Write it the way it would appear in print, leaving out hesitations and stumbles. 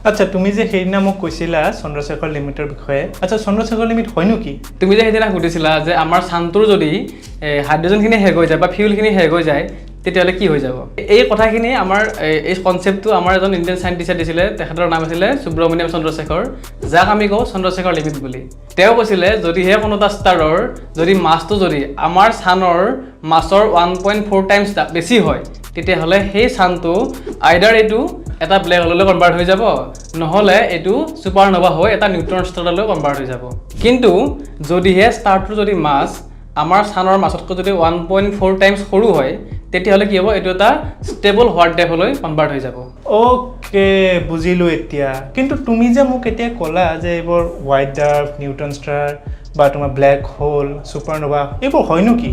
আচ্ছা তুমি যে সেইদিনা মোক কৈছিলা চন্দ্ৰশেখৰ লিমিটৰ বিষয়ে আচ্ছা চন্দ্ৰশেখৰ লিমিট হয়নো কি তুমি যে সেইদিনা সুধিছিলা যে আমাৰ চানটোৰ যদি হাইড্ৰজেনখিনি শেষ হৈ যায় বা ফিউলখিনি শেষ হৈ যায় তেতিয়াহ'লে কি হৈ যাব এই কথাখিনি আমাৰ এই কনচেপ্টটো আমাৰ এজন ইণ্ডিয়ান চাইণ্টিষ্টে দিছিলে তেখেতৰ নাম আছিলে সুব্ৰমণ্যম চন্দ্ৰশেখৰ যাক আমি কওঁ চন্দ্ৰশেখৰ লিমিট বুলি তেওঁ কৈছিলে যদিহে কোনো এটা ষ্টাৰৰ যদি মাছটো যদি আমাৰ চানৰ মাছৰ 1.4 টাইমছ বেছি হয় তেতিয়াহ'লে সেই চানটো আইডাৰ এইটো এটা ব্লেক হ'ললৈ কনভাৰ্ট হৈ যাব নহ'লে এইটো ছুপাৰন'ভা হৈ এটা নিউট্ৰন ষ্টাৰলৈ কনভাৰ্ট হৈ যাব কিন্তু যদিহে ষ্টাৰটো যদি মাছ আমাৰ চানৰ মাছতকৈ যদি 1.4 টাইমছ সৰু হয় তেতিয়াহ'লে কি হ'ব এইটো এটা ষ্টেবল হোৱাইট ডেভলৈ কনভাৰ্ট হৈ যাব ওকে বুজিলোঁ এতিয়া কিন্তু তুমি যে মোক এতিয়া ক'লা যে এইবোৰ হোৱাইট ডাৰ্ক নিউট্ৰন ষ্টাৰ বা তোমাৰ ব্লেক হোল ছুপাৰন'ভা এইবোৰ হয়নো কি